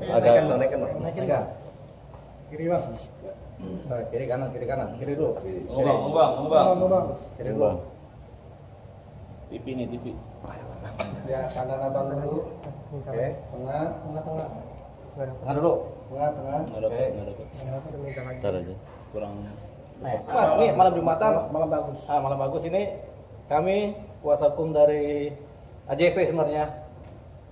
Agak naikin bang. Kiri mas. Kiri kanan, kiri dulu. Ngubang. Kiri dulu. TV nih, TV. Ya kanan abang dulu. Oke. Tengah. Tengah dulu. Tengah. Nggak dapat. Ntar aja. Kurang. Nah, ini malam Jumatan. Malam bagus. Malam bagus ini kami kuasa hukum dari AJV sebenarnya.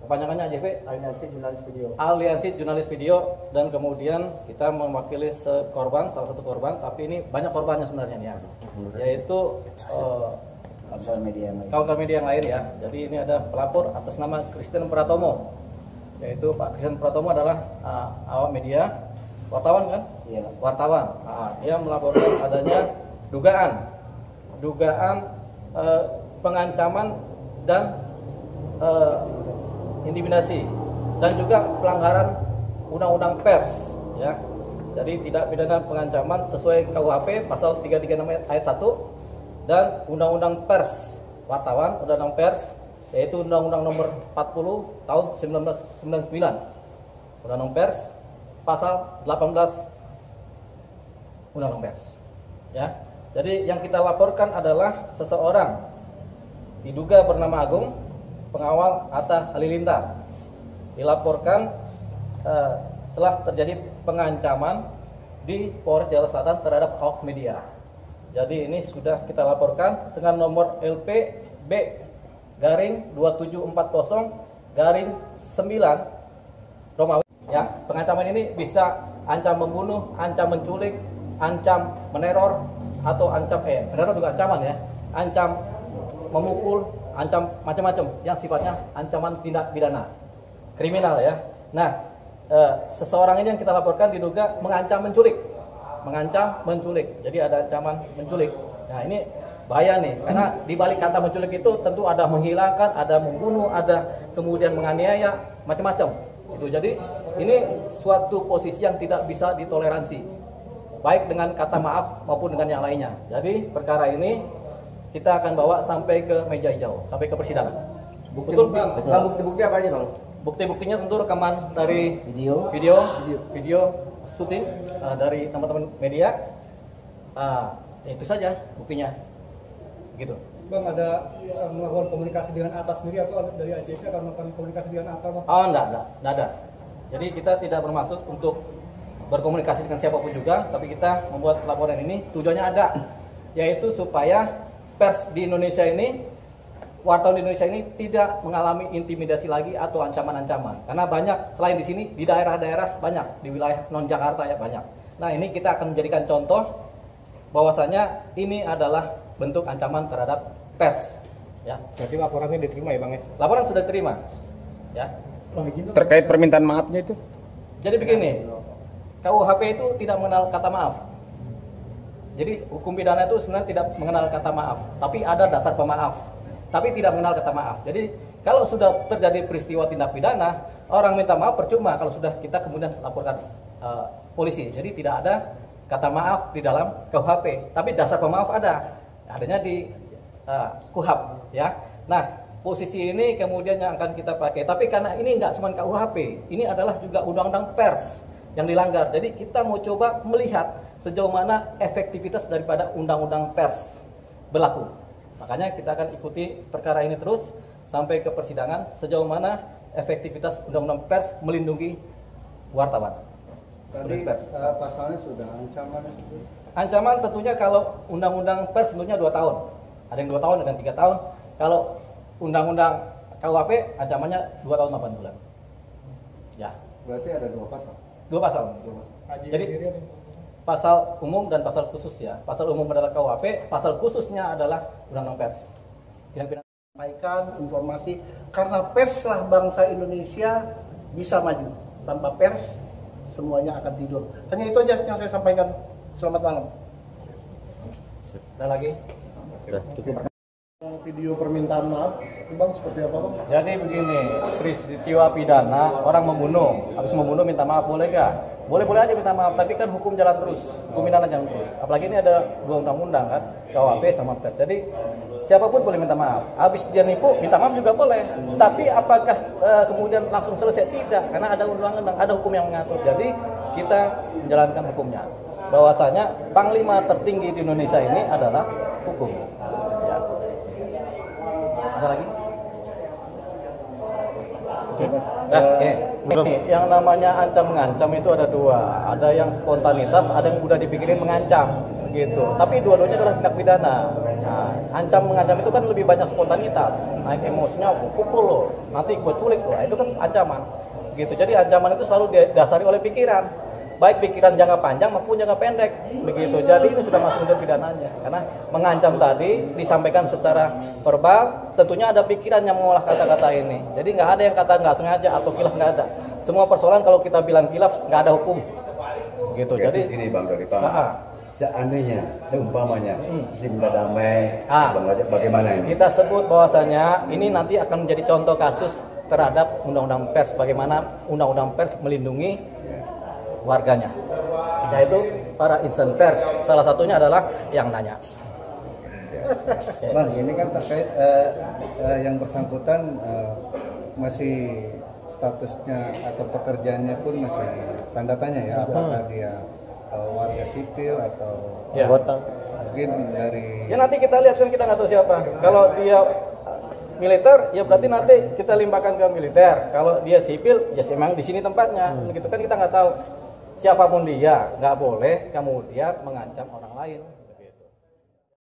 Kepanjangannya AJV, Aliansi Jurnalis Video. Aliansi Jurnalis Video, dan kemudian kita mewakili korban, salah satu korban, tapi ini banyak korbannya sebenarnya nih ya. Yaitu kawan-kawan media yang lain ya. Jadi ini ada pelapor atas nama Christian Pratomo. Yaitu Pak Christian Pratomo adalah awak media, wartawan kan? Iya. Wartawan. Dia melaporkan adanya dugaan pengancaman dan intimidasi dan juga pelanggaran undang-undang pers ya. Jadi tidak pidana pengancaman sesuai KUHP pasal 336 ayat 1 dan undang-undang pers wartawan, undang-undang pers yaitu undang-undang nomor 40 tahun 1999. Undang-undang pers pasal 18 undang-undang pers. Ya. Jadi yang kita laporkan adalah seseorang diduga bernama Agung, pengawal Atta Halilintar, dilaporkan telah terjadi pengancaman di Polres Jakarta Selatan terhadap awak media. Jadi ini sudah kita laporkan dengan nomor LPB-2740-9 Romawi. Ya, pengancaman ini bisa ancam membunuh, ancam menculik, ancam meneror, atau ancam meneror juga ancaman ya, ancam memukul, ancam macam-macam yang sifatnya ancaman tindak pidana kriminal ya. Nah, seseorang ini yang kita laporkan diduga mengancam menculik. Jadi ada ancaman menculik. Nah, ini bahaya nih, karena di balik kata menculik itu tentu ada menghilangkan, ada membunuh, ada kemudian menganiaya, macam-macam. Itu jadi ini suatu posisi yang tidak bisa ditoleransi, baik dengan kata maaf maupun dengan yang lainnya. Jadi perkara ini kita akan bawa sampai ke meja hijau, sampai ke persidangan. Betul, Bang? Bukti-bukti apa aja, Bang? Bukti-buktinya tentu rekaman dari video syuting dari teman-teman media. Itu saja buktinya. Gitu. Bang, ada melakukan komunikasi dengan Atta sendiri atau dari AJV akan melakukan komunikasi dengan Atta? Oh, enggak ada. Jadi kita tidak bermaksud untuk berkomunikasi dengan siapapun juga, tapi kita membuat laporan ini tujuannya ada, yaitu supaya pers di Indonesia ini, wartawan di Indonesia ini tidak mengalami intimidasi lagi atau ancaman-ancaman. Karena banyak, selain di sini, di daerah-daerah banyak, di wilayah non-Jakarta ya banyak. Nah, ini kita akan menjadikan contoh bahwasanya ini adalah bentuk ancaman terhadap pers. Ya. Jadi laporannya diterima ya, Bang ya? Laporan sudah diterima. Ya. Terkait permintaan maafnya itu? Jadi begini, KUHP itu tidak mengenal kata maaf. Jadi hukum pidana itu sebenarnya tidak mengenal kata maaf, tapi ada dasar pemaaf, tapi tidak mengenal kata maaf. Jadi kalau sudah terjadi peristiwa tindak pidana, orang minta maaf percuma kalau sudah kita kemudian laporkan polisi. Jadi tidak ada kata maaf di dalam KUHP, tapi dasar pemaaf adanya di KUHP ya. Nah, posisi ini kemudian yang akan kita pakai. Tapi karena ini nggak cuma KUHP, ini adalah juga undang-undang pers yang dilanggar. Jadi kita mau coba melihat sejauh mana efektivitas daripada undang-undang pers berlaku. Makanya kita akan ikuti perkara ini terus sampai ke persidangan sejauh mana efektivitas undang-undang pers melindungi wartawan. Tadi pasalnya sudah ancaman. Ancaman tentunya kalau undang-undang pers tentunya 2 tahun. Ada yang 2 tahun, ada yang 3 tahun. Kalau undang-undang KUHP ancamannya 2 tahun 8 bulan. Ya. Berarti ada 2 pasal. 2 pasal. Jadi pasal umum dan pasal khusus ya. Pasal umum adalah KUHP, pasal khususnya adalah undang-undang pers. Sampaikan informasi karena perslah bangsa Indonesia bisa maju. Tanpa pers semuanya akan tidur. Hanya itu aja yang saya sampaikan. Selamat malam. Ada lagi? Sudah cukup. Video permintaan maaf, itu Bang seperti apa Bang? Jadi begini, peristiwa pidana orang membunuh, habis membunuh minta maaf boleh nggak? Boleh-boleh aja minta maaf, tapi kan hukum jalan terus, hukum pidana jalan terus. Apalagi ini ada dua undang-undang kan, KUHP sama PERS. Jadi siapapun boleh minta maaf. Habis dia nipu, minta maaf juga boleh. Tapi apakah kemudian langsung selesai? Tidak, karena ada undang-undang, ada hukum yang mengatur. Jadi kita menjalankan hukumnya. Bahwasanya panglima tertinggi di Indonesia ini adalah hukum. Ya. Ada lagi? Oke. Ini yang namanya ancam mengancam itu ada dua. Ada yang spontanitas, ada yang udah dipikirin mengancam, gitu. Tapi dua-duanya adalah tindak pidana. Nah, ancam mengancam itu kan lebih banyak spontanitas. Naik emosinya, pukul lo, nanti gue culik lo. Itu kan ancaman, gitu. Jadi ancaman itu selalu didasari oleh pikiran. Baik pikiran jangka panjang maupun jangka pendek, begitu. Jadi ini sudah masuk unsur pidananya. Karena mengancam tadi disampaikan secara verbal, tentunya ada pikiran yang mengolah kata-kata ini. Jadi nggak ada yang kata nggak sengaja atau kilaf, nggak ada. Semua persoalan kalau kita bilang kilaf nggak ada hukum, gitu. Jadi ini Bang dari Pak. Seandainya, seumpamanya, isi minta damai, Bang Rajab, bagaimana ini? Kita sebut bahwasanya ini nanti akan menjadi contoh kasus terhadap undang-undang pers, bagaimana undang-undang pers melindungi warganya, yaitu para insan pers. Salah satunya adalah yang nanya. Bang, ini kan terkait yang bersangkutan masih statusnya atau pekerjaannya pun masih tanda tanya ya, apakah dia warga sipil atau mungkin dari. Ya nanti kita lihat, kan kita nggak tahu siapa. Kalau dia militer, ya berarti nanti kita limpahkan ke militer. Kalau dia sipil, ya memang di sini tempatnya. Gitu kan kita nggak tahu. Siapapun dia, nggak boleh kemudian mengancam orang lain.